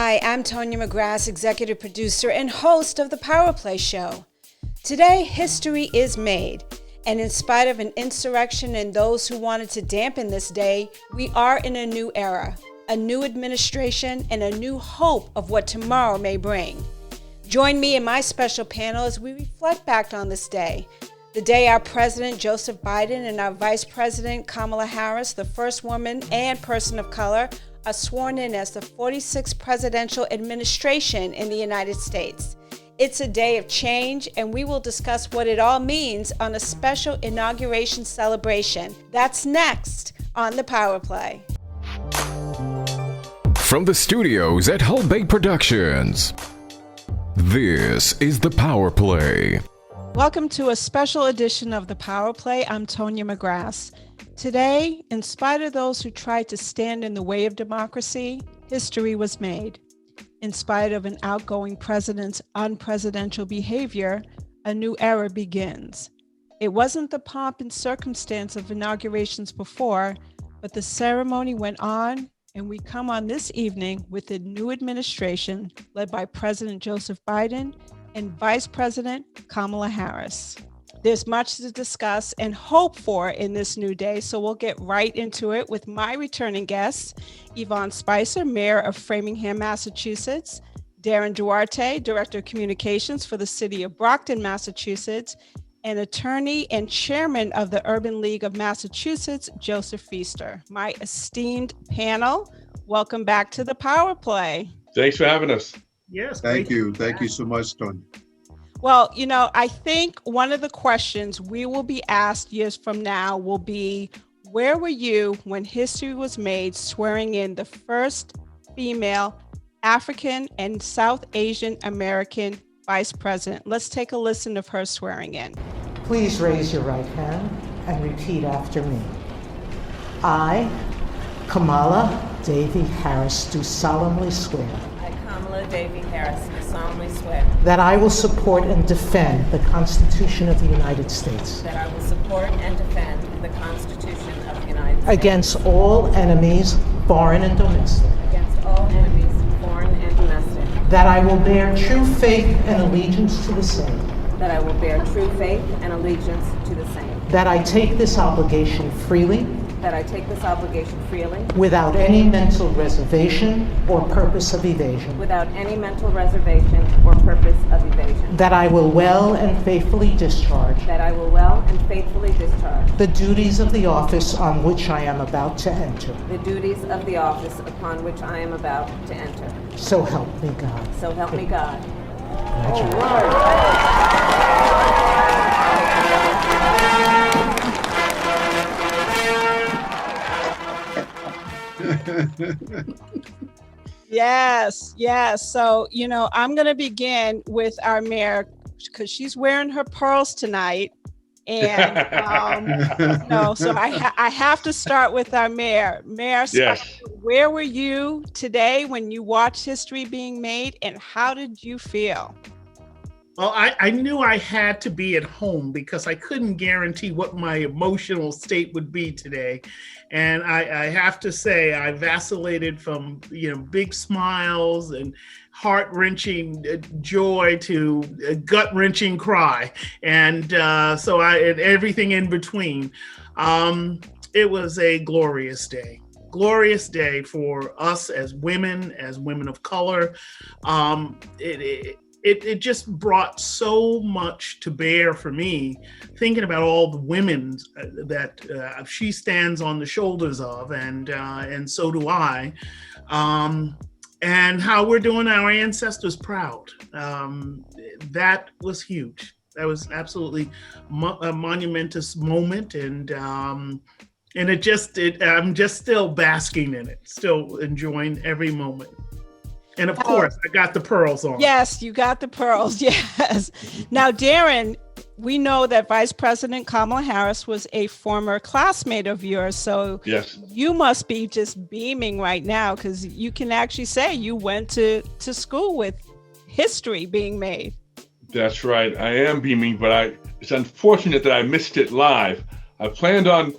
Hi, I'm Tonya McGrath, executive producer and host of the PowerPLAY show. Today, history is made, and in spite of an insurrection and those who wanted to dampen this day, we are in a new era, a new administration, and a new hope of what tomorrow may bring. Join me and my special panel as we reflect back on this day, the day our President Joseph Biden and our Vice President Kamala Harris, the first woman and person of color, are sworn in as the 46th presidential administration in the United States. It's a day of change, and we will discuss what it all means on a special inauguration celebration. That's next on the PowerPLAY. From the studios at Hull Bay Productions, this is the PowerPLAY. Welcome to a special edition of the PowerPLAY. I'm Tonya McGrath. Today, in spite of those who tried to stand in the way of democracy, history was made. In spite of an outgoing president's unpresidential behavior, a new era begins. It wasn't the pomp and circumstance of inaugurations before, but the ceremony went on, and we come on this evening with a new administration led by President Joseph Biden and Vice President Kamala Harris. There's much to discuss and hope for in this new day, so we'll get right into it with my returning guests, Yvonne Spicer, Mayor of Framingham, Massachusetts, Darren Duarte, Director of Communications for the City of Brockton, Massachusetts, and Attorney and Chairman of the Urban League of Massachusetts, Joseph Feaster. My esteemed panel, welcome back to the PowerPLAY. Thanks for having us. Yes. Thank you. Thank you so much, Tony. Well, I think one of the questions we will be asked years from now will be, where were you when history was made swearing in the first female African and South Asian American vice president? Let's take a listen of her swearing in. Please raise your right hand and repeat after me. I, Kamala Davy Harris, do solemnly swear. Kamala Davy Harris, do solemnly swear that I will support and defend the Constitution of the United States that I will support and defend the Constitution of the United States against all enemies, foreign and domestic, against all enemies, foreign and domestic, that I will bear true faith and allegiance to the same, that I will bear true faith and allegiance to the same, that I take this obligation freely, without any mental reservation or purpose of evasion, without any mental reservation or purpose of evasion, that I will well and faithfully discharge the duties of the office on which I am about to enter. So help me God. So help me God. Yes. So, I'm going to begin with our mayor because she's wearing her pearls tonight. And, so I have to start with our mayor. Mayor, yes. Where were you today when you watched history being made, and how did you feel? Well, I knew I had to be at home because I couldn't guarantee what my emotional state would be today. And I have to say, I vacillated from, big smiles and heart-wrenching joy to a gut-wrenching cry. And so and everything in between. It was a glorious day for us as women of color. It just brought so much to bear for me, thinking about all the women that she stands on the shoulders of, and so do I, and how we're doing our ancestors proud. That was huge. That was absolutely a monumentous moment, and I'm just still basking in it, still enjoying every moment. And of course, I got the pearls on. Yes, you got the pearls. Yes. Now, Darren, we know that Vice President Kamala Harris was a former classmate of yours. So yes, you must be just beaming right now because you can actually say you went to school with history being made. That's right. I am beaming, but it's unfortunate that I missed it live. I planned on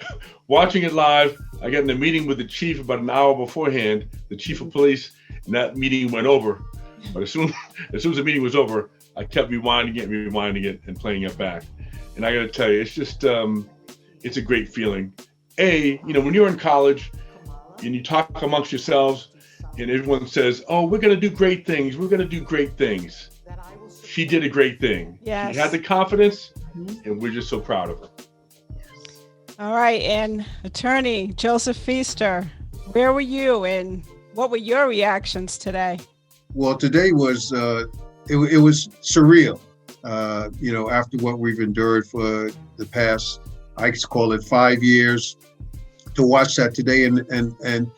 watching it live. I got in a meeting with the chief about an hour beforehand, the chief of police, and that meeting went over. But as soon as the meeting was over, I kept rewinding it, and playing it back. And I got to tell you, it's just, it's a great feeling. When you're in college and you talk amongst yourselves and everyone says, oh, we're going to do great things. We're going to do great things. She did a great thing. Yes. She had the confidence, and we're just so proud of her. All right. And Attorney Joseph Feaster, where were you and what were your reactions today? Well, today was, it was surreal, after what we've endured for the past, I call it 5 years, to watch that today. And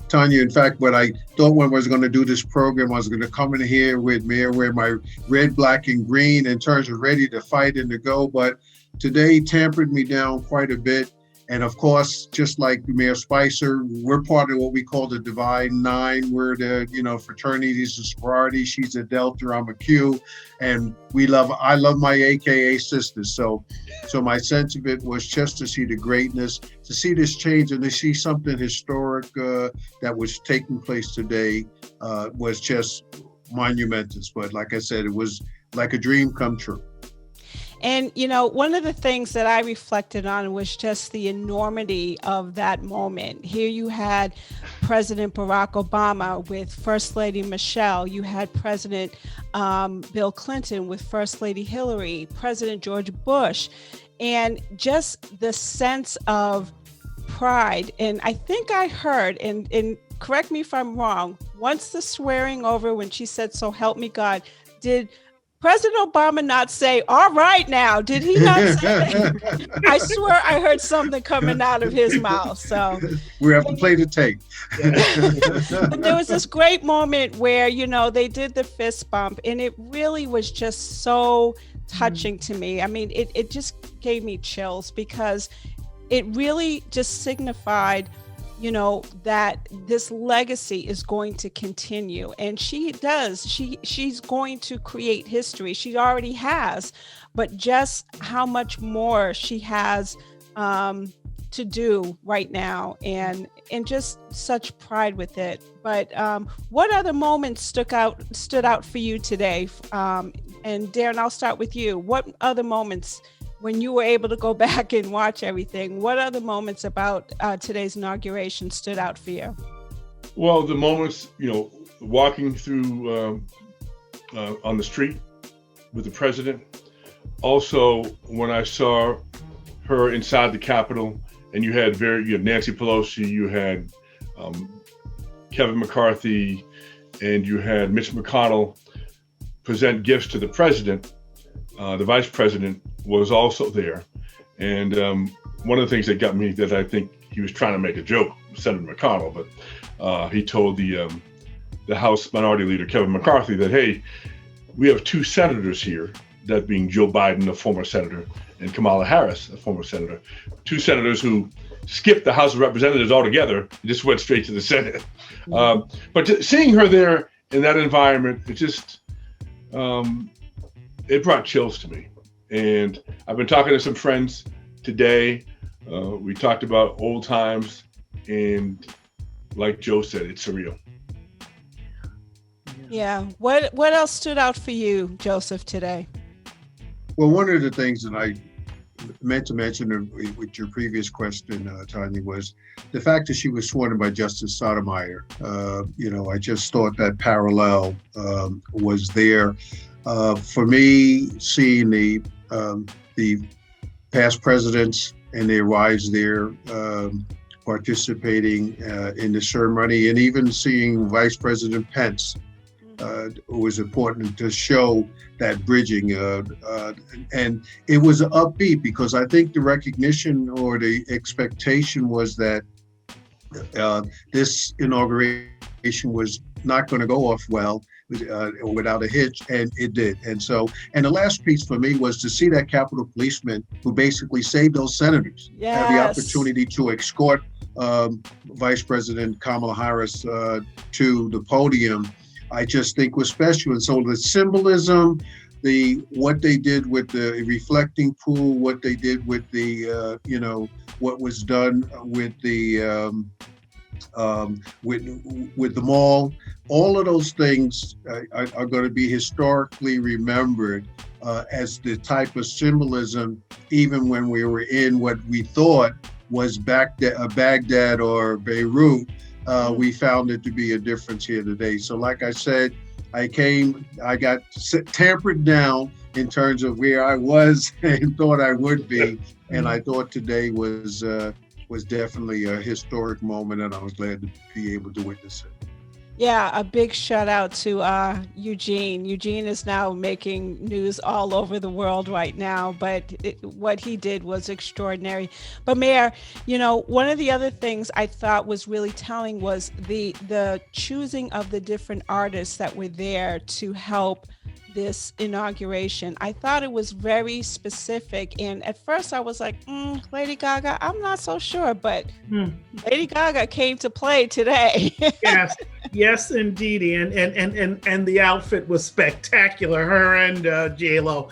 Tanya, in fact, what I thought when I was going to do this program, I was going to come in here with me, wear my red, black, and green in terms of ready to fight and to go. But today tempered me down quite a bit. And of course, just like Mayor Spicer, we're part of what we call the Divine Nine. We're the, fraternities and sororities. She's a Delta, I'm a Q. And I love my AKA sisters. So my sense of it was just to see the greatness, to see this change and to see something historic that was taking place today was just monumentous. But like I said, it was like a dream come true. And, one of the things that I reflected on was just the enormity of that moment. Here you had President Barack Obama with First Lady Michelle. You had President Bill Clinton with First Lady Hillary, President George Bush, and just the sense of pride. And I think I heard, and correct me if I'm wrong, once the swearing over, when she said, "So help me God," did President Obama not say, "All right now"? Did he not say that? I swear I heard something coming out of his mouth. So we have to play the tape. But there was this great moment where, they did the fist bump, and it really was just so touching to me. I mean, it just gave me chills because it really just signified that this legacy is going to continue. And she's going to create history. She already has, but just how much more she has to do right now, and just such pride with it. But what other moments stood out for you today? And Darren, I'll start with you. What other moments, when you were able to go back and watch everything, what other moments about today's inauguration stood out for you? Well, the moments, walking through on the street with the president. Also, when I saw her inside the Capitol, and you had Nancy Pelosi, you had Kevin McCarthy, and you had Mitch McConnell present gifts to the president. The vice president was also there. And one of the things that got me, that I think he was trying to make a joke, Senator McConnell, but he told the House Minority Leader, Kevin McCarthy, that, hey, we have two senators here, that being Joe Biden, a former senator, and Kamala Harris, a former senator, two senators who skipped the House of Representatives altogether and just went straight to the Senate. But seeing her there in that environment, it just, it brought chills to me. And I've been talking to some friends today. We talked about old times, and like Joe said, it's surreal. Yeah. What else stood out for you, Joseph, today? Well, one of the things that I meant to mention with your previous question, Tanya, was the fact that she was sworn in by Justice Sotomayor. I just thought that parallel was there. For me, seeing the past presidents and their wives there participating in the ceremony, and even seeing Vice President Pence, was important to show that bridging. And it was upbeat because I think the recognition or the expectation was that this inauguration was not going to go off well without a hitch, and it did. And the last piece for me was to see that Capitol policeman who basically saved those senators have the opportunity to escort Vice President Kamala Harris to the podium. I just think was special. And so the symbolism, what they did with the reflecting pool, what they did with the, what was done with the with the mall. All of those things are going to be historically remembered as the type of symbolism, even when we were in what we thought was Baghdad or Beirut, we found it to be a difference here today. So like I said, I got tampered down in terms of where I was and thought I would be. And I thought today was definitely a historic moment, and I was glad to be able to witness it. Yeah, a big shout out to Eugene. Eugene is now making news all over the world right now, but what he did was extraordinary. But Mayor, one of the other things I thought was really telling was the choosing of the different artists that were there to help this inauguration. I thought it was very specific, and at first I was like, Lady Gaga, I'm not so sure, but Lady Gaga came to play today. Yes, indeed, and the outfit was spectacular. Her and J-Lo.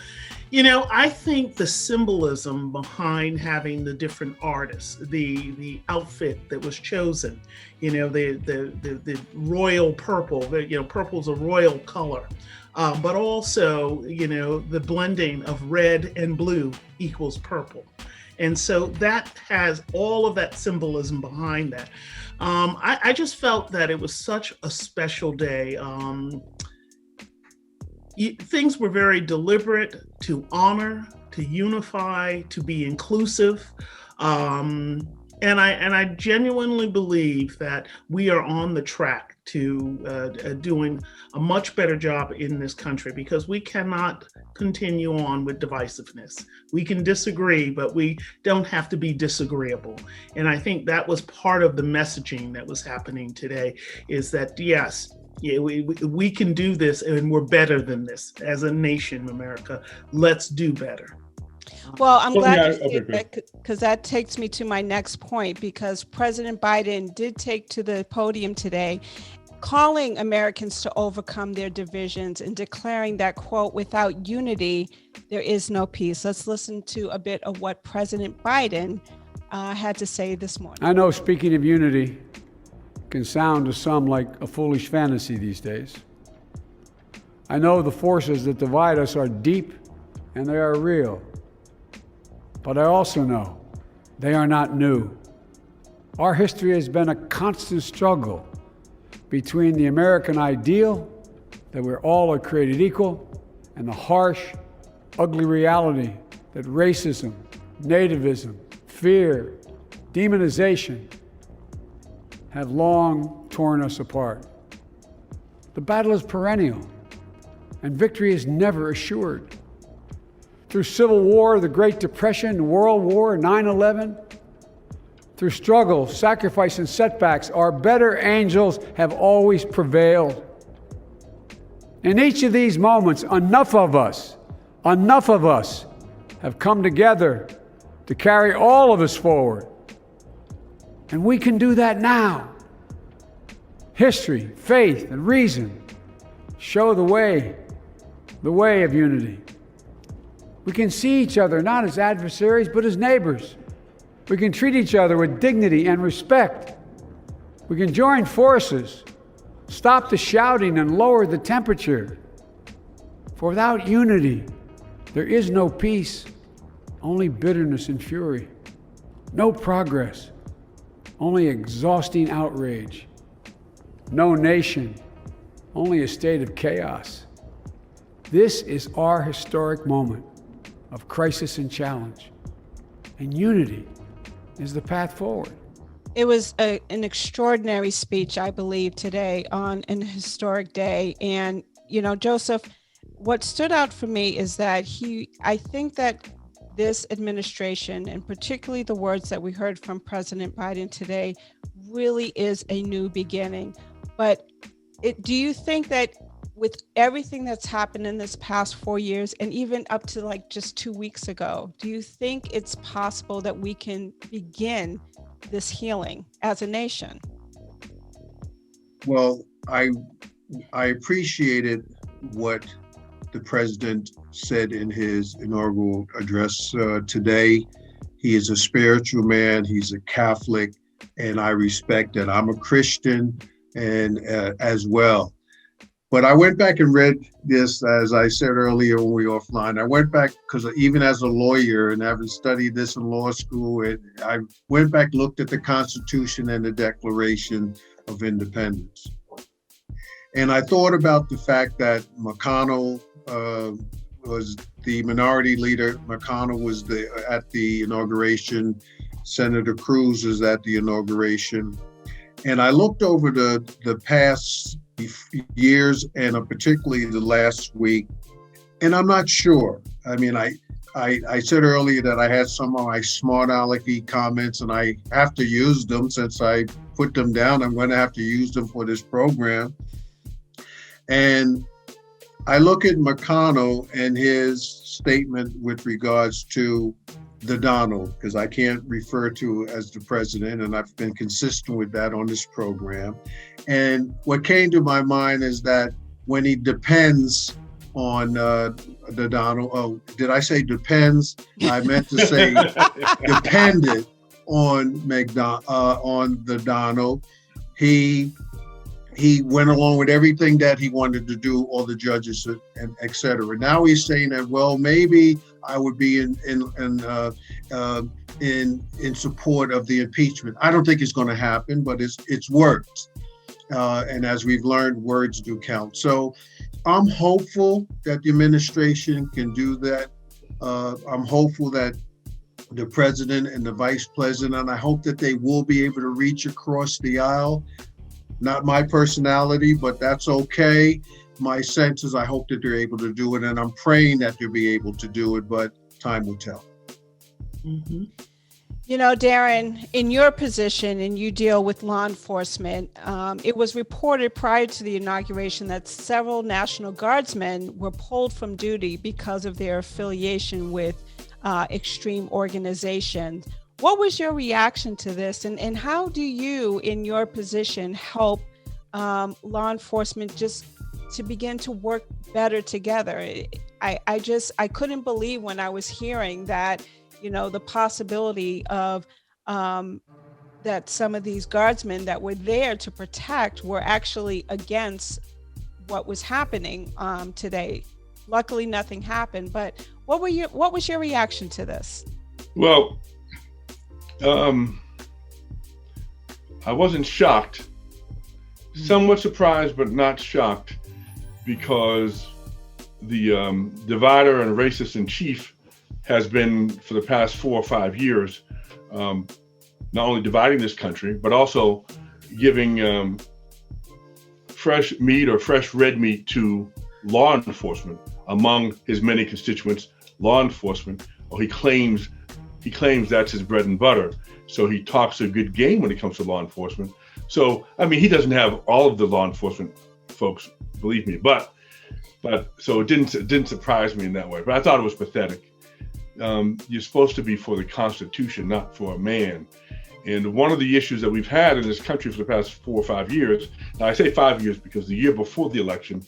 I think the symbolism behind having the different artists, the outfit that was chosen, the royal purple. Purple's a royal color. But also, the blending of red and blue equals purple. And so that has all of that symbolism behind that. I just felt that it was such a special day. Things were very deliberate to honor, to unify, to be inclusive. And I genuinely believe that we are on the track to doing a much better job in this country, because we cannot continue on with divisiveness. We can disagree, but we don't have to be disagreeable. And I think that was part of the messaging that was happening today, is that, yes, we can do this, and we're better than this as a nation, America. Let's do better. Well, I'm glad you said that, because that takes me to my next point, because President Biden did take to the podium today, calling Americans to overcome their divisions and declaring that, quote, without unity, there is no peace. Let's listen to a bit of what President Biden had to say this morning. I know speaking of unity can sound to some like a foolish fantasy these days. I know the forces that divide us are deep and they are real. But I also know they are not new. Our history has been a constant struggle between the American ideal that we're all created equal and the harsh, ugly reality that racism, nativism, fear, demonization have long torn us apart. The battle is perennial, and victory is never assured. Through Civil War, the Great Depression, World War, 9/11, through struggle, sacrifice, and setbacks, our better angels have always prevailed. In each of these moments, enough of us have come together to carry all of us forward. And we can do that now. History, faith, and reason show the way of unity. We can see each other not as adversaries, but as neighbors. We can treat each other with dignity and respect. We can join forces, stop the shouting, and lower the temperature. For without unity, there is no peace, only bitterness and fury. No progress, only exhausting outrage. No nation, only a state of chaos. This is our historic moment of crisis and challenge, and unity is the path forward. It was an extraordinary speech, I believe, today on an historic day. And, Joseph, what stood out for me is that I think that this administration, and particularly the words that we heard from President Biden today, really is a new beginning. But do you think that with everything that's happened in this past 4 years, and even up to like just 2 weeks ago, do you think it's possible that we can begin this healing as a nation? Well, I appreciated what the president said in his inaugural address today. He is a spiritual man. He's a Catholic. and I respect that. I'm a Christian and as well. But I went back and read this, as I said earlier when we were offline. I went back because even as a lawyer and having studied this in law school, I went back, looked at the Constitution and the Declaration of Independence. And I thought about the fact that McConnell was the minority leader. McConnell was at the inauguration. Senator Cruz was at the inauguration. And I looked over the past years and particularly the last week, and I'm not sure. I mean, I said earlier that I had some of my smart alecky comments, and I have to use them since I put them down. I'm going to have to use them for this program. And I look at McConnell and his statement with regards to the Donald, because I can't refer to as the president, and I've been consistent with that on this program. And what came to my mind is that when he depends on the Donald, oh, did I say depends? I meant to say depended on the Donald. He went along with everything that he wanted to do, all the judges and et cetera. Now he's saying that, well, maybe I would be in support of the impeachment. I don't think it's going to happen, but it's words. And as we've learned, words do count. So I'm hopeful that the administration can do that. I'm hopeful that the president and the vice president, I hope that they will be able to reach across the aisle. Not my personality, but that's okay. My sense is I hope that they're able to do it, and I'm praying that they'll be able to do it, but time will tell. Mm-hmm. You know, Darren, in your position, and you deal with law enforcement, it was reported prior to the inauguration that several National Guardsmen were pulled from duty because of their affiliation with extreme organizations. What was your reaction to this, and how do you, in your position, help law enforcement just to begin to work better together? I couldn't believe when I was hearing that, you know, the possibility of that some of these guardsmen that were there to protect were actually against what was happening today. Luckily, nothing happened. But what was your reaction to this? Well, I wasn't shocked, somewhat surprised, but not shocked, because the divider and racist in chief has been, for the past 4 or 5 years, not only dividing this country, but also giving fresh meat or fresh red meat to law enforcement among his many constituents. Law enforcement, or he claims that's his bread and butter. So he talks a good game when it comes to law enforcement. So, I mean, he doesn't have all of the law enforcement folks, believe me, but so it didn't surprise me in that way. But I thought it was pathetic. You're supposed to be for the Constitution, not for a man. And one of the issues that we've had in this country for the past 4 or 5 years, now I say 5 years because the year before the election,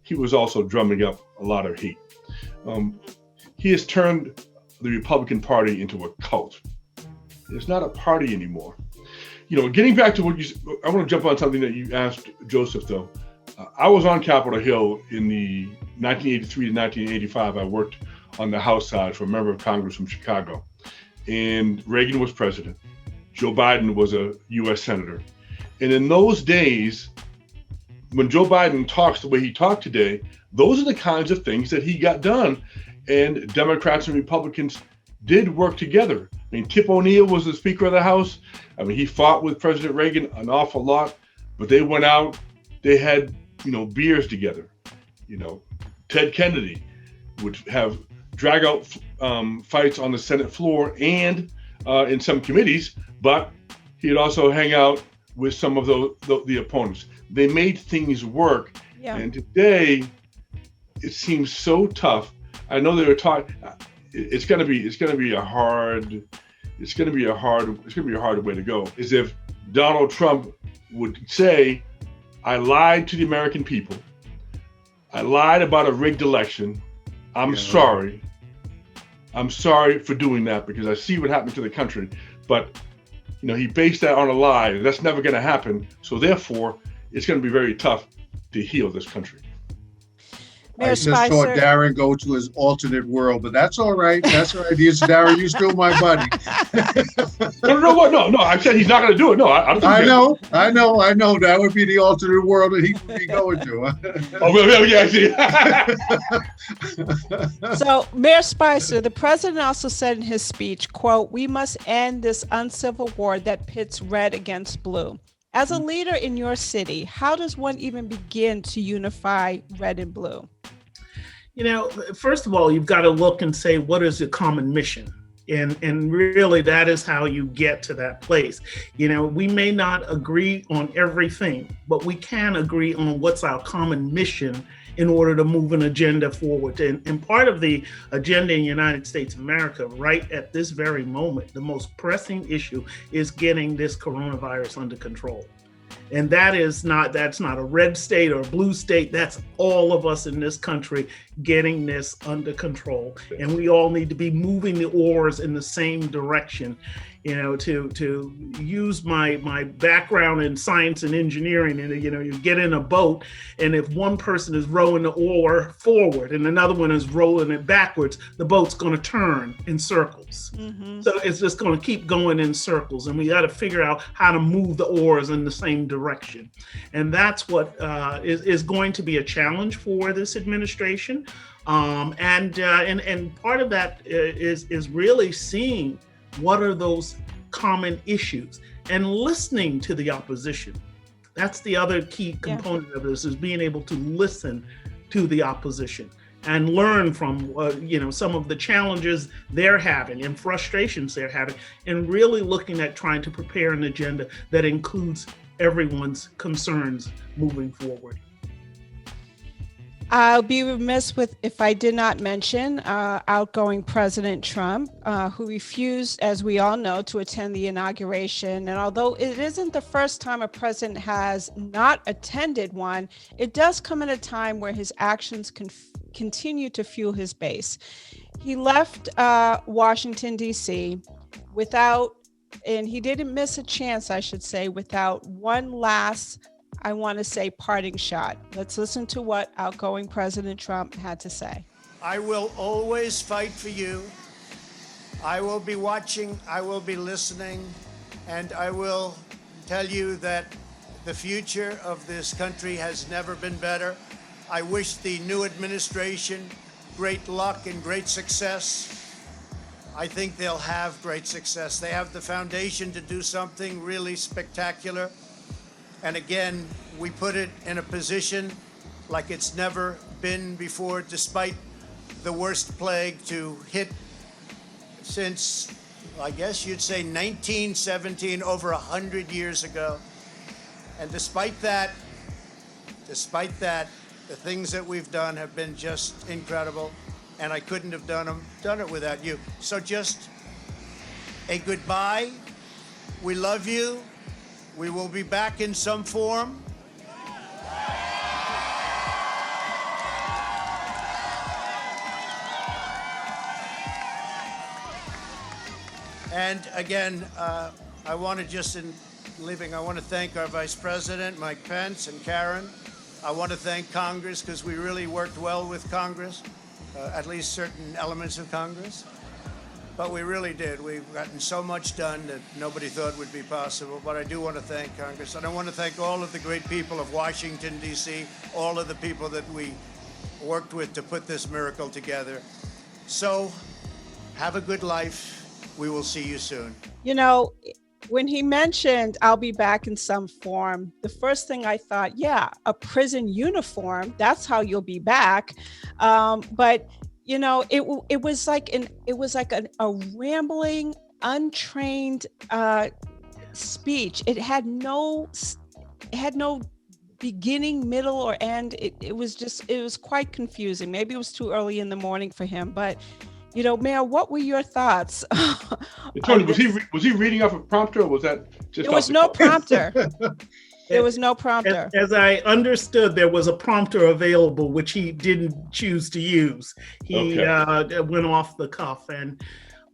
he was also drumming up a lot of hate. He has turned the Republican Party into a cult. It's not a party anymore. You know, getting back to I want to jump on something that you asked Joseph, though. I was on Capitol Hill in the 1983 to 1985. I worked on the House side for a member of Congress from Chicago. And Reagan was president. Joe Biden was a U.S. senator. And in those days, when Joe Biden talks the way he talked today, those are the kinds of things that he got done. And Democrats and Republicans did work together. I mean, Tip O'Neill was the Speaker of the House. I mean, he fought with President Reagan an awful lot, but they went out, they had, beers together. Ted Kennedy would have drag out fights on the Senate floor and in some committees, but he'd also hang out with some of the opponents. They made things work. Yeah. And today, it seems so tough. I know they were talking. It's gonna be a hard way to go. Is if Donald Trump would say, "I lied to the American people. I lied about a rigged election. I'm sorry. I'm sorry for doing that because I see what happened to the country. But he based that on a lie. That's never going to happen. So therefore, it's going to be very tough to heal this country. Mayor I just saw Spicer. Darren go to his alternate world, but that's all right. That's all right. Darren, you're still my buddy. No. I said he's not going to do it. No, I don't think I know. That would be the alternate world that he would be going to. Oh, well, yeah, I see. So, Mayor Spicer, the president also said in his speech, quote, "We must end this uncivil war that pits red against blue." As a leader in your city, how does one even begin to unify red and blue? First of all, you've got to look and say, what is the common mission? And really, that is how you get to that place. We may not agree on everything, but we can agree on what's our common mission in order to move an agenda forward. And part of the agenda in the United States of America, right at this very moment, the most pressing issue is getting this coronavirus under control. And that's not a red state or a blue state. That's all of us in this country getting this under control. And we all need to be moving the oars in the same direction. To use my background in science and engineering, and you get in a boat, and if one person is rowing the oar forward and another one is rolling it backwards, the boat's going to turn in circles. Mm-hmm. So it's just going to keep going in circles, and we got to figure out how to move the oars in the same direction. And that's what is going to be a challenge for this administration. And part of that is really seeing what are those common issues and listening to the opposition. That's the other key component of this, is being able to listen to the opposition and learn from some of the challenges they're having and frustrations they're having, and really looking at trying to prepare an agenda that includes everyone's concerns moving forward. I'll be remiss if I did not mention outgoing President Trump, who refused, as we all know, to attend the inauguration. And although it isn't the first time a president has not attended one, it does come at a time where his actions continue to fuel his base. He left Washington, D.C. and he didn't miss a chance, I should say, without one last, I want to say, parting shot. Let's listen to what outgoing President Trump had to say. I will always fight for you. I will be watching, I will be listening, and I will tell you that the future of this country has never been better. I wish the new administration great luck and great success. I think they'll have great success. They have the foundation to do something really spectacular. And again, we put it in a position like it's never been before, despite the worst plague to hit since, I guess you'd say 1917, over 100 years ago. And despite that, the things that we've done have been just incredible, and I couldn't have done it without you. So just a goodbye. We love you. We will be back in some form. And again, I want to thank our Vice President, Mike Pence, and Karen. I want to thank Congress, because we really worked well with Congress, at least certain elements of Congress. But we really did. We've gotten so much done that nobody thought would be possible. But I do want to thank Congress. And I want to thank all of the great people of Washington, D.C., all of the people that we worked with to put this miracle together. So have a good life. We will see you soon. When he mentioned I'll be back in some form, the first thing I thought, a prison uniform, that's how you'll be back. But it was like a rambling, untrained speech. It had no beginning, middle, or end. It was quite confusing. Maybe it was too early in the morning for him, but Mayor, what were your thoughts? Tony, was he reading off a prompter, or was that just? There was no prompter. There was no prompter. As I understood, there was a prompter available, which he didn't choose to use. He went off the cuff. And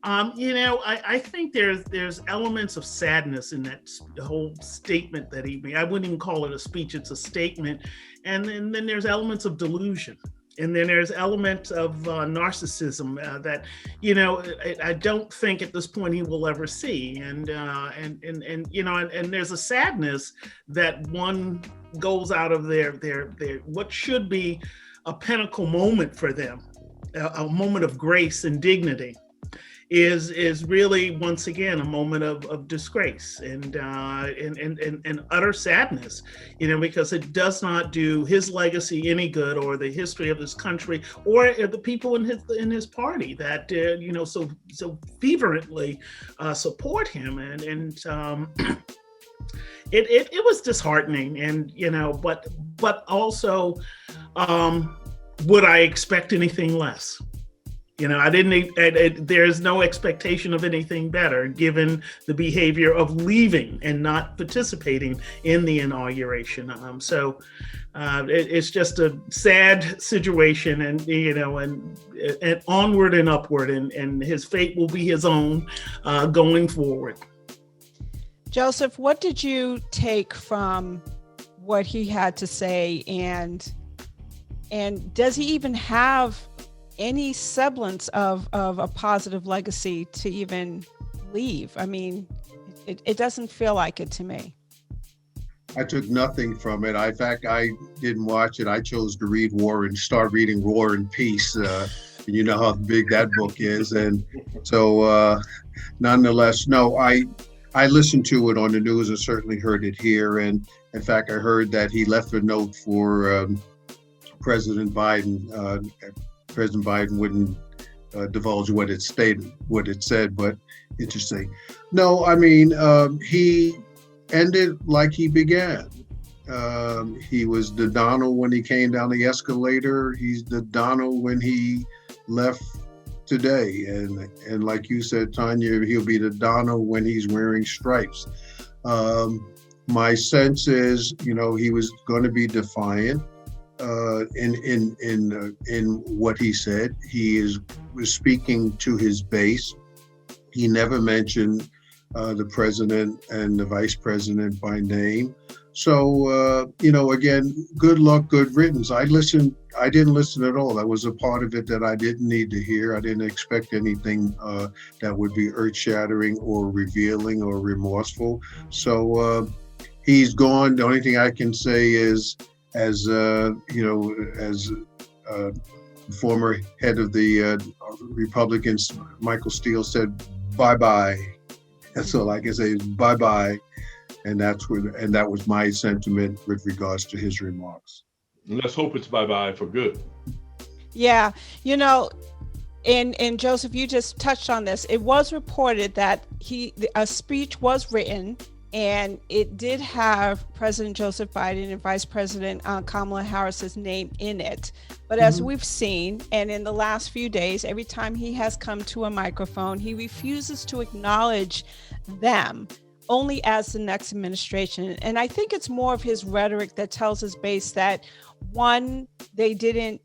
I think there's elements of sadness in that whole statement that he made. I wouldn't even call it a speech; it's a statement. And then there's elements of delusion, and then there's elements of narcissism that I don't think at this point he will ever see. And there's a sadness that one goes out of their what should be a pinnacle moment for them, a moment of grace and dignity, is really once again a moment of disgrace and utter sadness, because it does not do his legacy any good, or the history of this country, or the people in his party that so fervently support him, and it was disheartening, and but also would I expect anything less? I didn't, there's no expectation of anything better given the behavior of leaving and not participating in the inauguration. So it's just a sad situation, and onward and upward, and his fate will be his own going forward. Joseph, what did you take from what he had to say, and does he even have any semblance of a positive legacy to even leave? I mean, it doesn't feel like it to me. I took nothing from it. In fact, I didn't watch it. I chose to start reading War and Peace. You know how big that book is. And so nonetheless, no, I listened to it on the news and certainly heard it here. And in fact, I heard that he left a note for President Biden. President Biden wouldn't divulge what it said, but interesting. No, I mean, he ended like he began. He was the Donald when he came down the escalator. He's the Donald when he left today. And like you said, Tanya, he'll be the Donald when he's wearing stripes. My sense is, he was going to be defiant. In what he said, was speaking to his base. He never mentioned the president and the vice president by name. So again, good luck, good riddance. I didn't listen at all. That was a part of it that I didn't need to hear. I didn't expect anything that would be earth-shattering or revealing or remorseful. So he's gone. The only thing I can say is, as former head of the Republicans, Michael Steele said, bye-bye. That's all I can say is bye-bye. And that was my sentiment with regards to his remarks. Let's hope it's bye-bye for good. Yeah, and Joseph, you just touched on this. It was reported that a speech was written, and it did have President Joseph Biden and Vice President Kamala Harris's name in it. But as we've seen, and in the last few days, every time he has come to a microphone, he refuses to acknowledge them only as the next administration. And I think it's more of his rhetoric that tells his base that, one, they didn't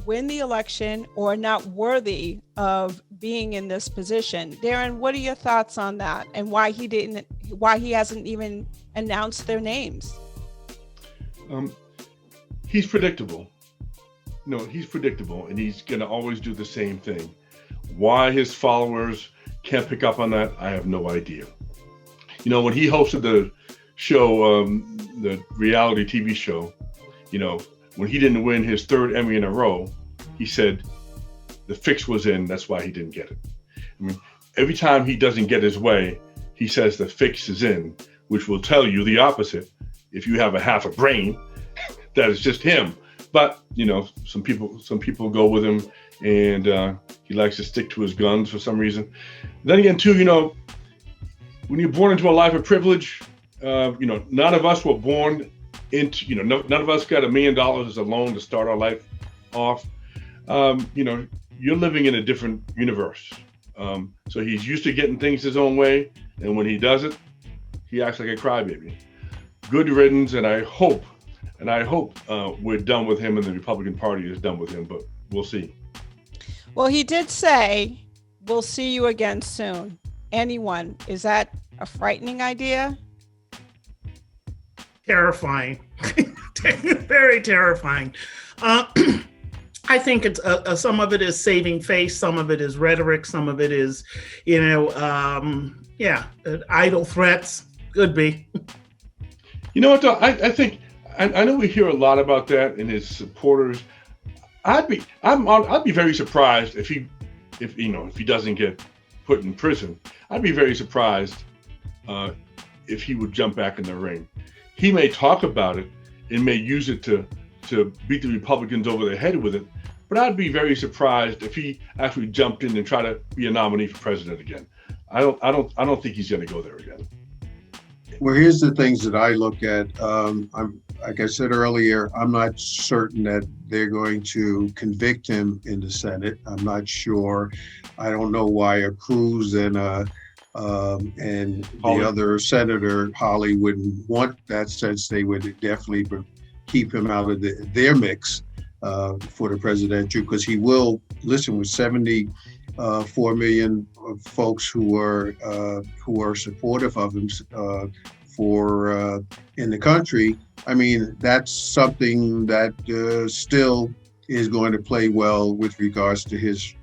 win the election or not worthy of being in this position. Darren, what are your thoughts on that, and why he hasn't even announced their names? He's predictable. He's predictable, and he's going to always do the same thing. Why his followers can't pick up on that, I have no idea. When he hosted the show, the reality TV show, when he didn't win his third Emmy in a row, he said the fix was in, that's why he didn't get it. I mean, every time he doesn't get his way, he says the fix is in, which will tell you the opposite. If you have a half a brain, that is just him. But, some people go with him, and he likes to stick to his guns for some reason. Then again, too, when you're born into a life of privilege, none of us were born into, none of us got $1 million as a loan to start our life off. You're living in a different universe. So he's used to getting things his own way. And when he does it, he acts like a crybaby. Good riddance. And I hope we're done with him and the Republican Party is done with him, but we'll see. Well, he did say we'll see you again soon. Anyone, is that a frightening idea? Terrifying. Very terrifying. I think it's some of it is saving face, some of it is rhetoric, some of it is, idle threats. Could be. You know what, though? I think I know we hear a lot about that in his supporters. I'd be very surprised if he doesn't get put in prison. I'd be very surprised if he would jump back in the ring. He may talk about it and may use it to beat the Republicans over the head with it, but I'd be very surprised if he actually jumped in and tried to be a nominee for president again. I don't think he's going to go there again. Well, here's the things that I look at. Like I said earlier, I'm not certain that they're going to convict him in the Senate. I'm not sure. I don't know why Cruz and the other senator Holly wouldn't want that, since they would definitely keep him out of their mix for the presidential, because he will listen with 74 million folks who are supportive of him in the country. I mean, that's something that still is going to play well with regards to his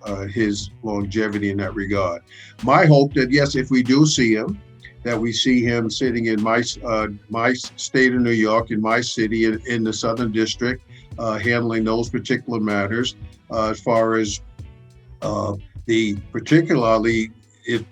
longevity in that regard. My hope that, yes, if we do see him, that we see him sitting in my state of New York, in my city, in the Southern District, handling those particular matters. As far as particularly if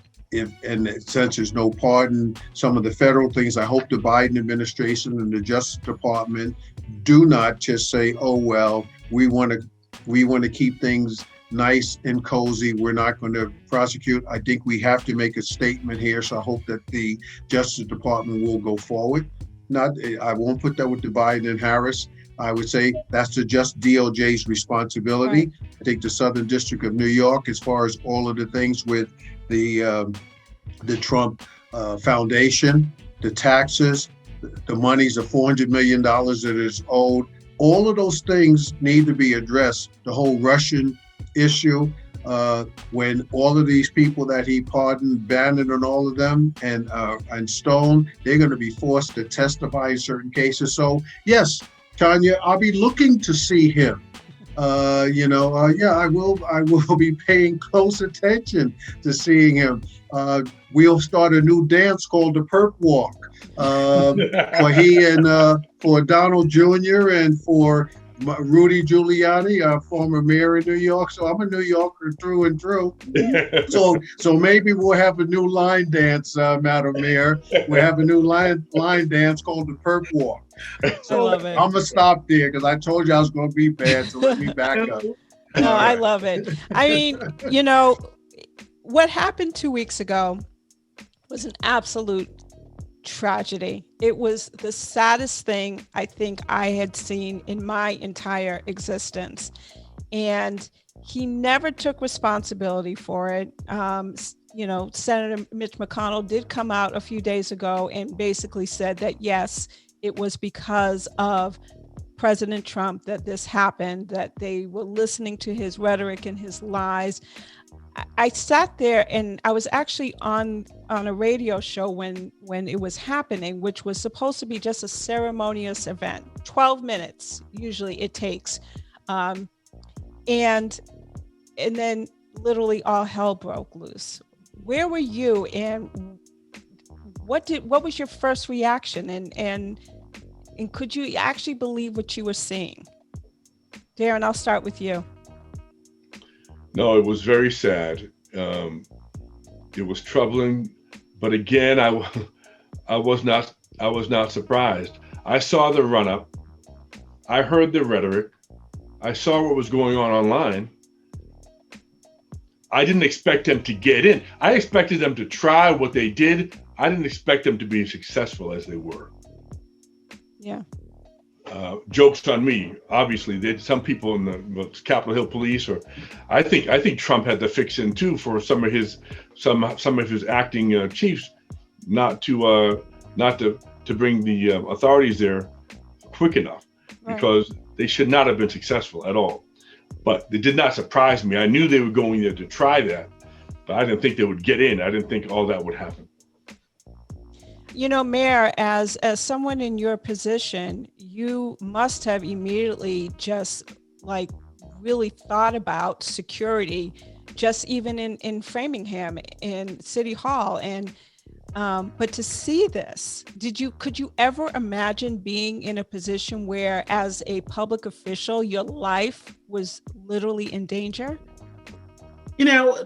since there's no pardon, some of the federal things, I hope the Biden administration and the Justice Department do not just say, oh, well, we want to keep things nice and cozy, we're not going to prosecute. I think we have to make a statement here, so I hope that the Justice Department will go forward. I won't put that with the Biden and Harris. I would say that's just DOJ's responsibility. Right. I think the Southern District of New York, as far as all of the things with the Trump Foundation, the taxes, the monies of $400 million that is owed, all of those things need to be addressed. The whole Russian issue, when all of these people that he pardoned, Bannon and all of them, and Stone, they're going to be forced to testify in certain cases. So yes, Tanya, I'll be looking to see him. I will be paying close attention to seeing him. We'll start a new dance called the Perp Walk for he and for Donald Jr. and for Rudy Giuliani, our former mayor in New York. So I'm a New Yorker through and through. So maybe we'll have a new line dance, Madam Mayor. We'll have a new line dance called the Perp Walk. So I'm going to stop there because I told you I was going to be bad, so let me back up. No, I love it. I mean, what happened 2 weeks ago was an absolute tragedy. It was the saddest thing I think I had seen in my entire existence. And he never took responsibility for it. Senator Mitch McConnell did come out a few days ago and basically said that, yes, it was because of President Trump that this happened, that they were listening to his rhetoric and his lies. I sat there and I was actually on a radio show when it was happening, which was supposed to be just a ceremonious event, 12 minutes usually it takes. And then literally all hell broke loose. Where were you, and what was your first reaction, and could you actually believe what you were seeing? Darren, I'll start with you. No, it was very sad. It was troubling, but again, I was not surprised. I saw the run-up. I heard the rhetoric. I saw what was going on online. I didn't expect them to get in. I expected them to try what they did. I didn't expect them to be as successful as they were. Yeah. Jokes on me. Obviously, some people in the Capitol Hill police, or I think Trump had to fix in too for some of his acting chiefs not to bring the authorities there quick enough, because they should not have been successful at all. But it did not surprise me. I knew they were going there to try that, I didn't think they would get in. I didn't think all that would happen. You know, Mayor, as someone in your position, you must have immediately just like really thought about security, just even in Framingham, in City Hall. And but to see this, could you ever imagine being in a position where, as a public official, your life was literally in danger? You know,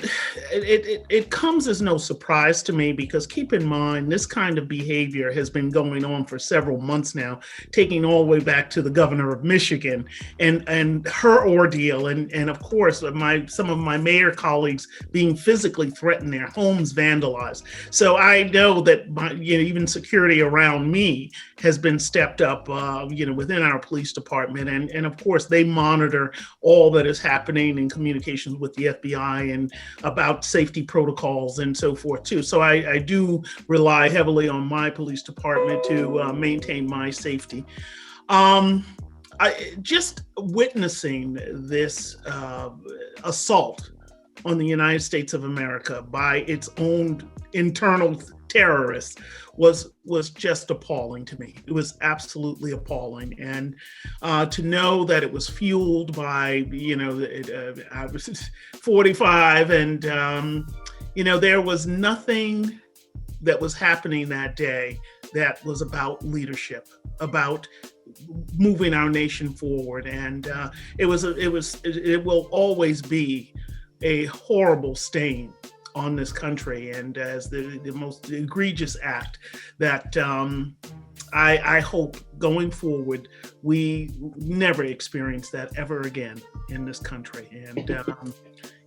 it comes as no surprise to me, because keep in mind, this kind of behavior has been going on for several months now, taking all the way back to the governor of Michigan and her ordeal. And of course, some of my mayor colleagues being physically threatened, their homes vandalized. So I know that even security around me has been stepped up, within our police department. And of course, they monitor all that is happening in communications with the FBI and about safety protocols and so forth too. So I do rely heavily on my police department to maintain my safety. Just witnessing this assault on the United States of America by its own internal terrorists was just appalling to me. It was absolutely appalling. And to know that it was fueled by, I was 45 and, there was nothing that was happening that day that was about leadership, about moving our nation forward. And it will always be a horrible stain on this country, and as the most egregious act that I hope going forward we never experience that ever again in this country. And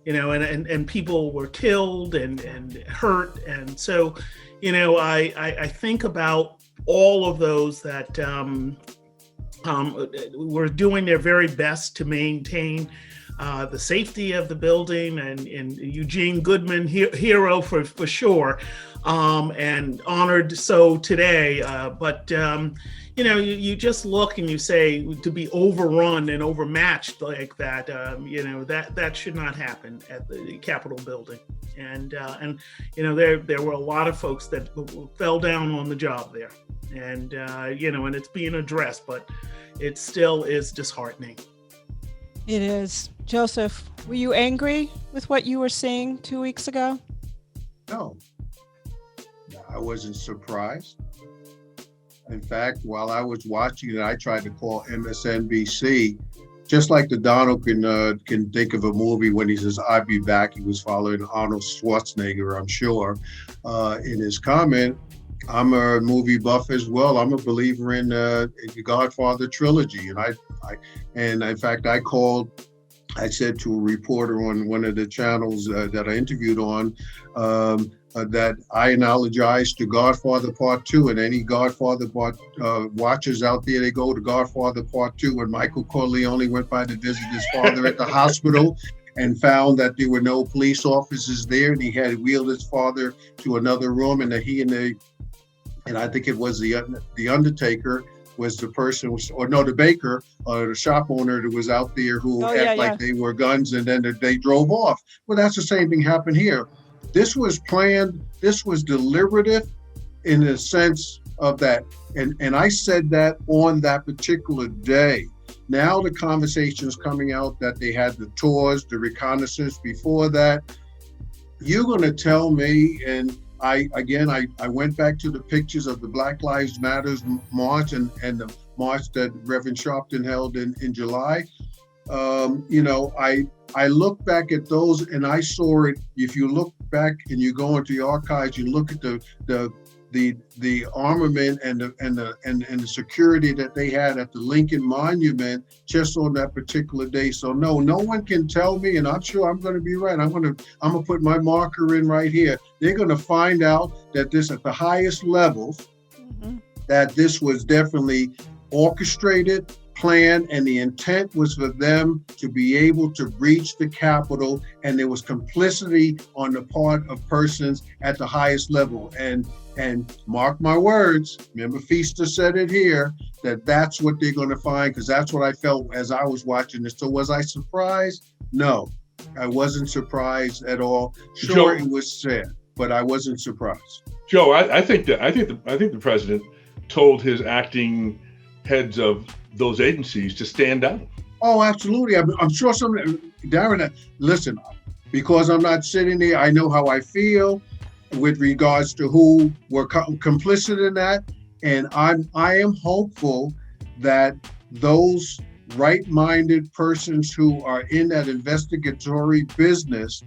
and people were killed and hurt, and so I think about all of those that were doing their very best to maintain the safety of the building, and Eugene Goodman, hero for sure, and honored so today. But you just look and you say, to be overrun and overmatched like that, that should not happen at the Capitol building. And there were a lot of folks that fell down on the job there, and and it's being addressed, but it still is disheartening. It is. Joseph, were you angry with what you were seeing 2 weeks ago? No, I wasn't surprised. In fact, while I was watching it, I tried to call MSNBC, just like the Donald can think of a movie when he says, "I'll be back." He was following Arnold Schwarzenegger, I'm sure, in his comment. I'm a movie buff as well. I'm a believer in the Godfather trilogy, and in fact, I said to a reporter on one of the channels that I interviewed on that I analogize to Godfather Part 2, and any Godfather watchers out there, they go to Godfather Part 2 when Michael Corleone went by to visit his father at the hospital and found that there were no police officers there, and he had wheeled his father to another room, and that and I think it was the undertaker was the person, the baker or the shop owner that was out there who like they were guns, and then they drove off. Well, that's the same thing happened here. This was planned. This was deliberative in the sense of that. And I said that on that particular day. Now the conversation is coming out that they had the tours, the reconnaissance before that. You're going to tell me, and I went back to the pictures of the Black Lives Matters march and the march that Reverend Sharpton held in July. I look back at those and I saw it. If you look back and you go into the archives, you look at the armament and the security that they had at the Lincoln Monument just on that particular day. So no one can tell me, and I'm sure I'm going to be right. I'm going to put my marker in right here. They're going to find out that this at the highest levels, that this was definitely orchestrated, planned, and the intent was for them to be able to breach the Capitol, and there was complicity on the part of persons at the highest level. And mark my words, remember Feaster said it here, that's what they're going to find, because that's what I felt as I was watching this. So was I surprised? No, I wasn't surprised at all. Sure, Joe, it was sad, but I wasn't surprised. Joe, I think the president told his acting heads of those agencies to stand down. Oh, absolutely. I'm sure Darren, listen, because I'm not sitting there, I know how I feel with regards to who were complicit in that. And I am hopeful that those right-minded persons who are in that investigatory business,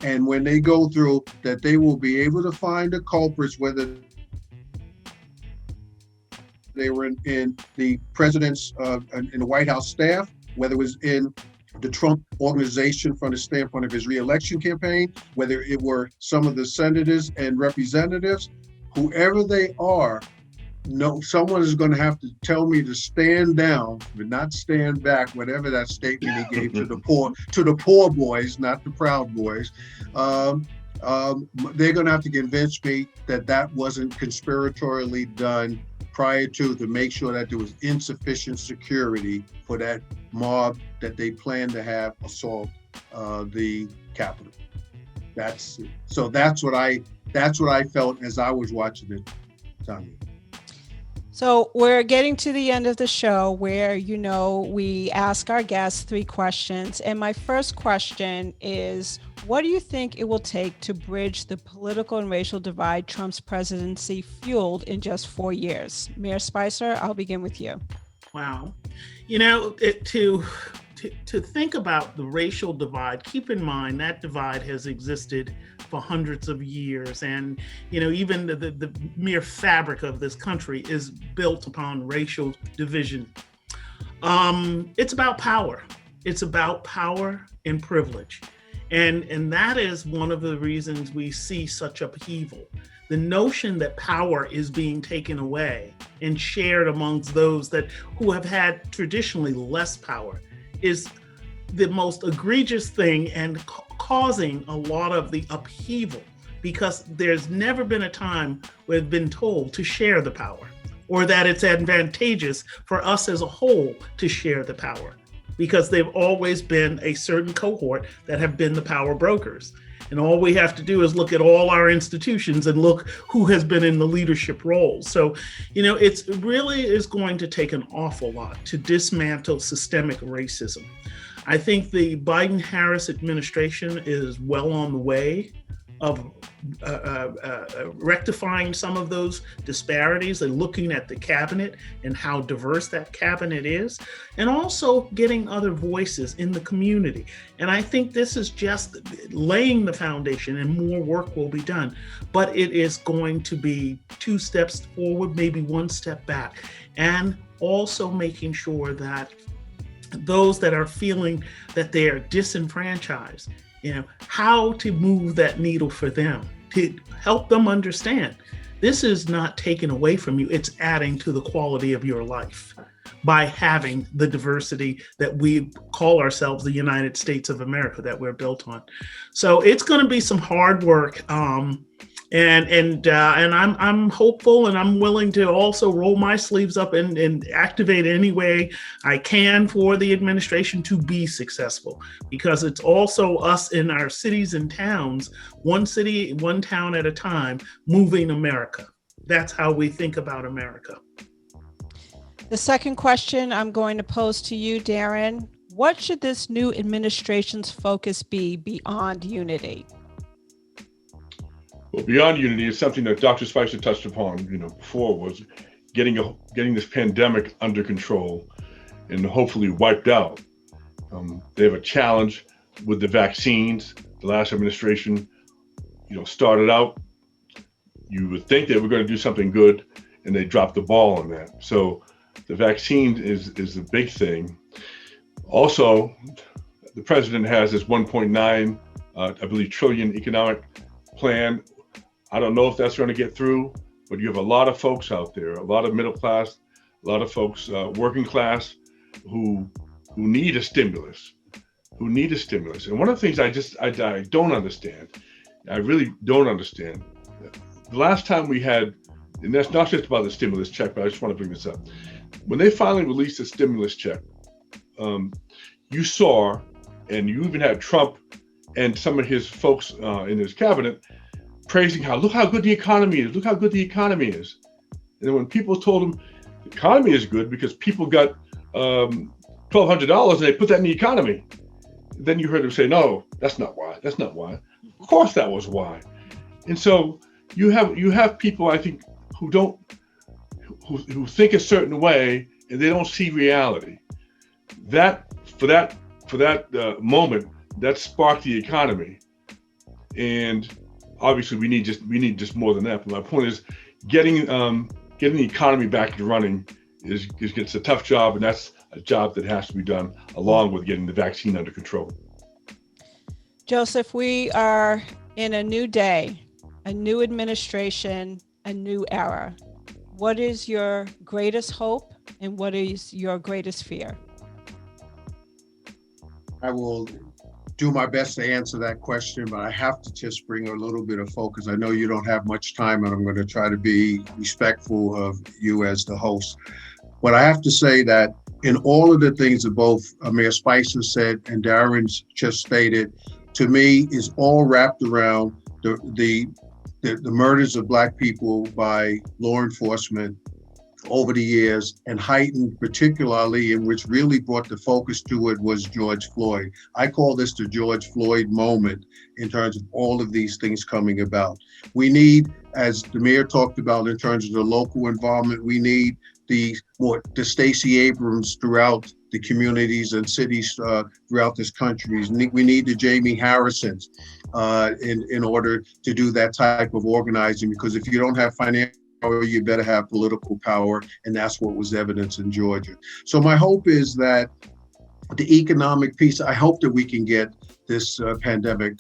and when they go through, that they will be able to find the culprits, whether they were in the president's, in the White House staff, whether it was in the Trump organization from the standpoint of his reelection campaign, whether it were some of the senators and representatives, whoever they are, no, someone is going to have to tell me to stand down, but not stand back. Whatever that statement he gave to the poor boys, not the Proud Boys. They're going to have to convince me that that wasn't conspiratorially done prior to make sure that there was insufficient security for that mob that they plan to have assault the Capitol. That's what I felt as I was watching it, Tanya. So we're getting to the end of the show where, we ask our guests 3 questions. And my first question is, what do you think it will take to bridge the political and racial divide Trump's presidency fueled in just 4 years? Mayor Spicer, I'll begin with you. Wow. To think about the racial divide, keep in mind that divide has existed for hundreds of years. And, even the mere fabric of this country is built upon racial division. It's about power. It's about power and privilege. And that is one of the reasons we see such upheaval. The notion that power is being taken away and shared amongst those who have had traditionally less power is the most egregious thing and causing a lot of the upheaval, because there's never been a time where we've been told to share the power, or that it's advantageous for us as a whole to share the power, because they've always been a certain cohort that have been the power brokers. And all we have to do is look at all our institutions and look who has been in the leadership roles. So, it really is going to take an awful lot to dismantle systemic racism. I think the Biden-Harris administration is well on the way of rectifying some of those disparities and looking at the cabinet and how diverse that cabinet is, and also getting other voices in the community. And I think this is just laying the foundation, and more work will be done. But it is going to be 2 steps forward, maybe 1 step back, and also making sure that those that are feeling that they are disenfranchised, how to move that needle for them, to help them understand this is not taken away from you, it's adding to the quality of your life by having the diversity that we call ourselves the United States of America, that we're built on. So it's going to be some hard work. And I'm hopeful, and I'm willing to also roll my sleeves up and activate any way I can for the administration to be successful, because it's also us in our cities and towns, one city, one town at a time, moving America. That's how we think about America. The second question I'm going to pose to you, Darren. What should this new administration's focus be beyond unity? Well, beyond unity is something that Dr. Spicer touched upon, before, was getting this pandemic under control and hopefully wiped out. They have a challenge with the vaccines. The last administration, started out, you would think they were going to do something good, and they dropped the ball on that. So the vaccine is the big thing. Also, the president has this 1.9, I believe, trillion economic plan. I don't know if that's going to get through, but you have a lot of folks out there, a lot of middle class, a lot of folks, working class, who need a stimulus, And one of the things I don't understand, I really don't understand. The last time we had, and that's not just about the stimulus check, but I just want to bring this up. When they finally released the stimulus check, you saw, and you even had Trump and some of his folks in his cabinet praising look how good the economy is, look how good the economy is. And then when people told him the economy is good because people got $1,200 and they put that in the economy, then you heard him say, no, that's not why. That's not why. Of course that was why. And so you have people, I think, who think a certain way and they don't see reality. For that moment, that sparked the economy. And obviously we need just more than that. But my point is getting the economy back to running it's a tough job, and that's a job that has to be done along with getting the vaccine under control. Joseph, we are in a new day, a new administration, a new era. What is your greatest hope and what is your greatest fear? I will do my best to answer that question, but I have to just bring a little bit of focus. I know you don't have much time, and I'm going to try to be respectful of you as the host. But I have to say that in all of the things that both Mayor Spicer said and Darren's just stated, to me, is all wrapped around the murders of Black people by law enforcement over the years, and heightened particularly, and which really brought the focus to it, was George Floyd. I call this the George Floyd moment in terms of all of these things coming about. We need, as the mayor talked about in terms of the local involvement, we need the Stacey Abrams throughout the communities and cities throughout this country. We need the Jamie Harrisons in order to do that type of organizing, because if you don't have financial, you better have political power, and that's what was evidenced in Georgia. So my hope is that the economic piece, I hope that we can get this pandemic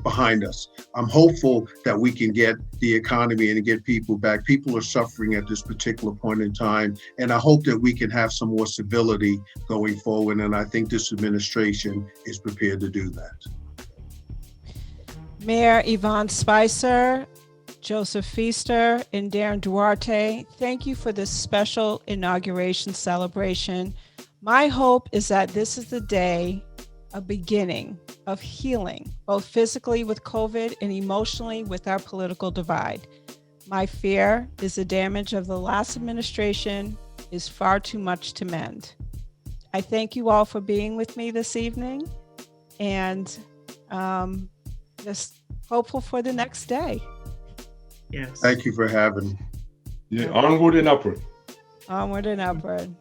behind us. I'm hopeful that we can get the economy and get people back. People are suffering at this particular point in time, and I hope that we can have some more civility going forward, and I think this administration is prepared to do that. Mayor Yvonne Spicer, Joseph Feaster, and Darren Duarte, thank you for this special inauguration celebration. My hope is that this is the day, a beginning of healing, both physically with COVID and emotionally with our political divide. My fear is the damage of the last administration is far too much to mend. I thank you all for being with me this evening, and just hopeful for the next day. Yes. Thank you for having me. Yeah, onward and upward. Onward and upward.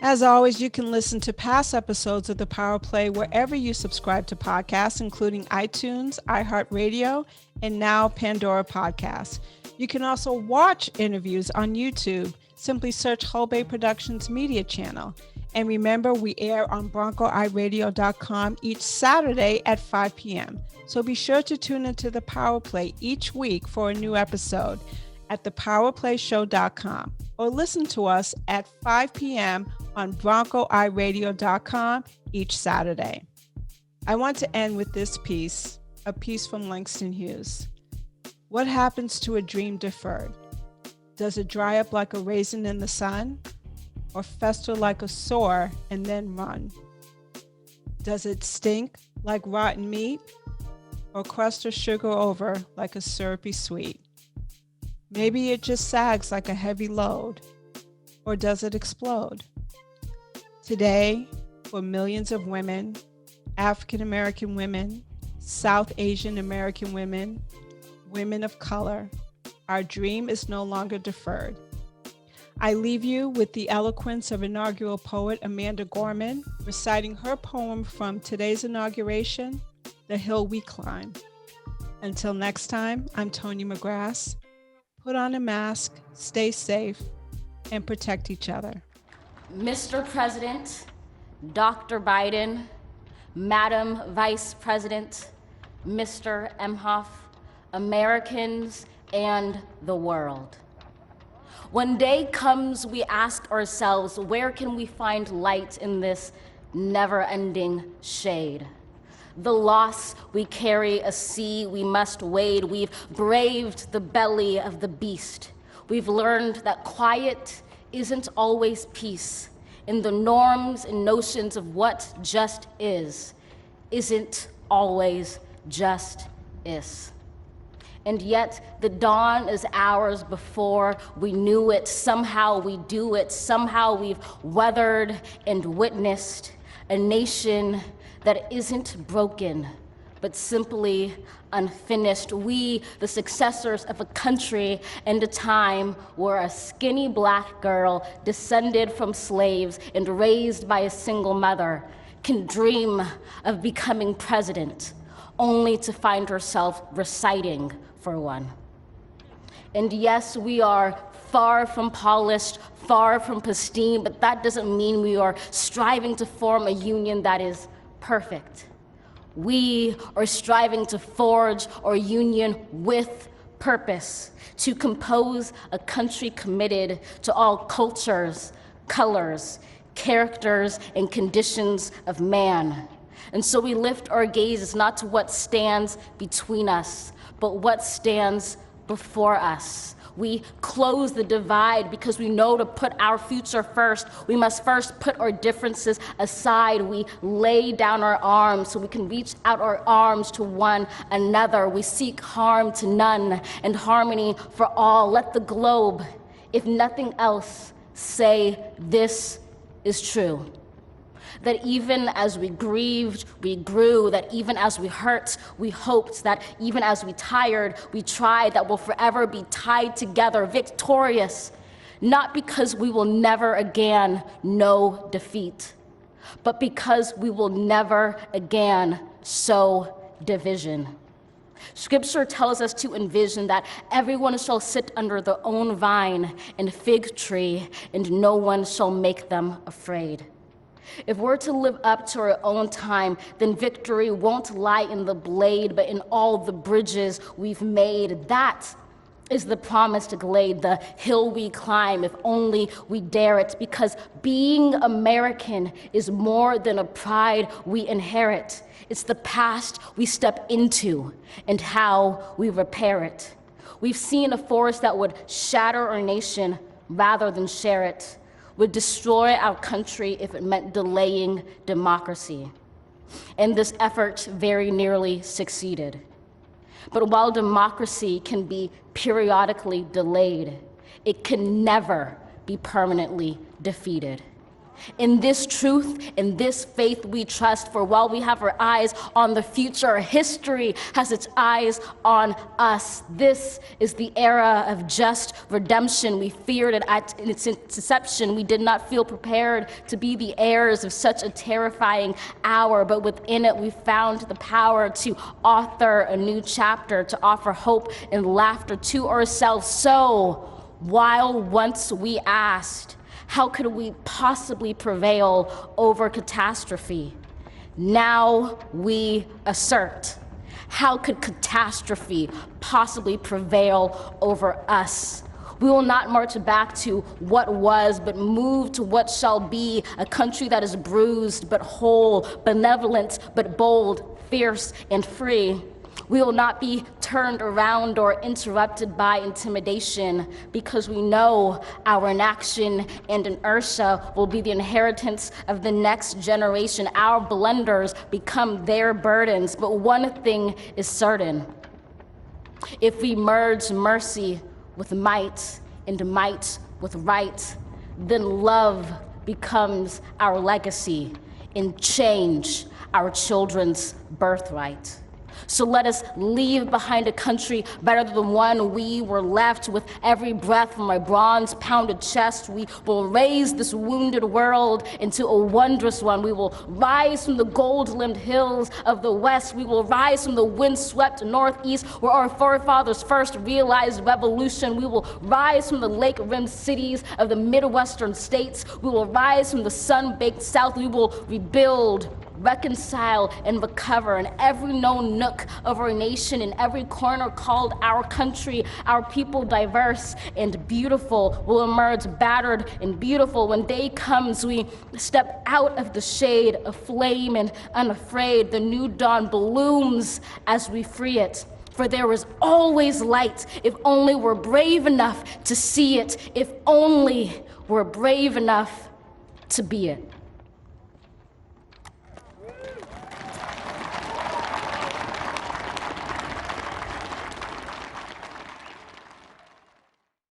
As always, you can listen to past episodes of the PowerPLAY wherever you subscribe to podcasts, including iTunes, iHeartRadio, and now Pandora Podcasts. You can also watch interviews on YouTube. Simply search Hull Bay Productions Media Channel. And remember, we air on BroncoEyeRadio.com each Saturday at 5 p.m. So be sure to tune into the PowerPLAY each week for a new episode at thepowerplayshow.com, or listen to us at 5 p.m. on BroncoEyeRadio.com each Saturday. I want to end with this piece, a piece from Langston Hughes. What happens to a dream deferred? Does it dry up like a raisin in the sun, or fester like a sore and then run? Does it stink like rotten meat, or crust or sugar over like a syrupy sweet? Maybe it just sags like a heavy load, or does it explode? Today, for millions of women, African American women, South Asian American women, women of color, our dream is no longer deferred. I leave you with the eloquence of inaugural poet Amanda Gorman reciting her poem from today's inauguration, The Hill We Climb. Until next time, I'm Tonya McGrath. Put on a mask, stay safe, and protect each other. Mr. President, Dr. Biden, Madam Vice President, Mr. Emhoff, Americans, and the world. When day comes, we ask ourselves, where can we find light in this never-ending shade? The loss we carry, a sea we must wade. We've braved the belly of the beast. We've learned that quiet isn't always peace. In the norms and notions of what just is, isn't always just is. And yet the dawn is ours before we knew it. Somehow we do it. Somehow we've weathered and witnessed a nation that isn't broken, but simply unfinished. We, the successors of a country and a time where a skinny black girl descended from slaves and raised by a single mother can dream of becoming president, only to find herself reciting for one. And yes, we are far from polished, far from pristine, but that doesn't mean we are striving to form a union that is perfect. We are striving to forge our union with purpose, to compose a country committed to all cultures, colors, characters, and conditions of man. And so we lift our gazes not to what stands between us, but what stands before us. We close the divide because we know to put our future first, we must first put our differences aside. We lay down our arms so we can reach out our arms to one another. We seek harm to none and harmony for all. Let the globe, if nothing else, say this is true. That even as we grieved, we grew, that even as we hurt, we hoped, that even as we tired, we tried, that we'll forever be tied together, victorious, not because we will never again know defeat, but because we will never again sow division. Scripture tells us to envision that everyone shall sit under their own vine and fig tree, and no one shall make them afraid. If we're to live up to our own time, then victory won't lie in the blade, but in all the bridges we've made. That is the promised glade, the hill we climb, if only we dare it, because being American is more than a pride we inherit. It's the past we step into and how we repair it. We've seen a force that would shatter our nation rather than share it, would destroy our country if it meant delaying democracy. And this effort very nearly succeeded. But while democracy can be periodically delayed, it can never be permanently defeated. In this truth, in this faith we trust, for while we have our eyes on the future, history has its eyes on us. This is the era of just redemption. We feared it at its inception. We did not feel prepared to be the heirs of such a terrifying hour, but within it we found the power to author a new chapter, to offer hope and laughter to ourselves. So, while once we asked, how could we possibly prevail over catastrophe? Now we assert, how could catastrophe possibly prevail over us? We will not march back to what was, but move to what shall be, a country that is bruised but whole, benevolent but bold, fierce and free. We will not be turned around or interrupted by intimidation, because we know our inaction and inertia will be the inheritance of the next generation. Our blunders become their burdens. But one thing is certain: if we merge mercy with might and might with right, then love becomes our legacy and change our children's birthright. So let us leave behind a country better than the one we were left. With every breath from my bronze-pounded chest, we will raise this wounded world into a wondrous one. We will rise from the gold-limbed hills of the West. We will rise from the wind-swept Northeast, where our forefathers first realized revolution. We will rise from the lake-rimmed cities of the Midwestern states. We will rise from the sun-baked South. We will rebuild, reconcile, and recover in every known nook of our nation, in every corner called our country. Our people, diverse and beautiful, will emerge battered and beautiful. When day comes, we step out of the shade, aflame and unafraid. The new dawn blooms as we free it. For there is always light, if only we're brave enough to see it, if only we're brave enough to be it.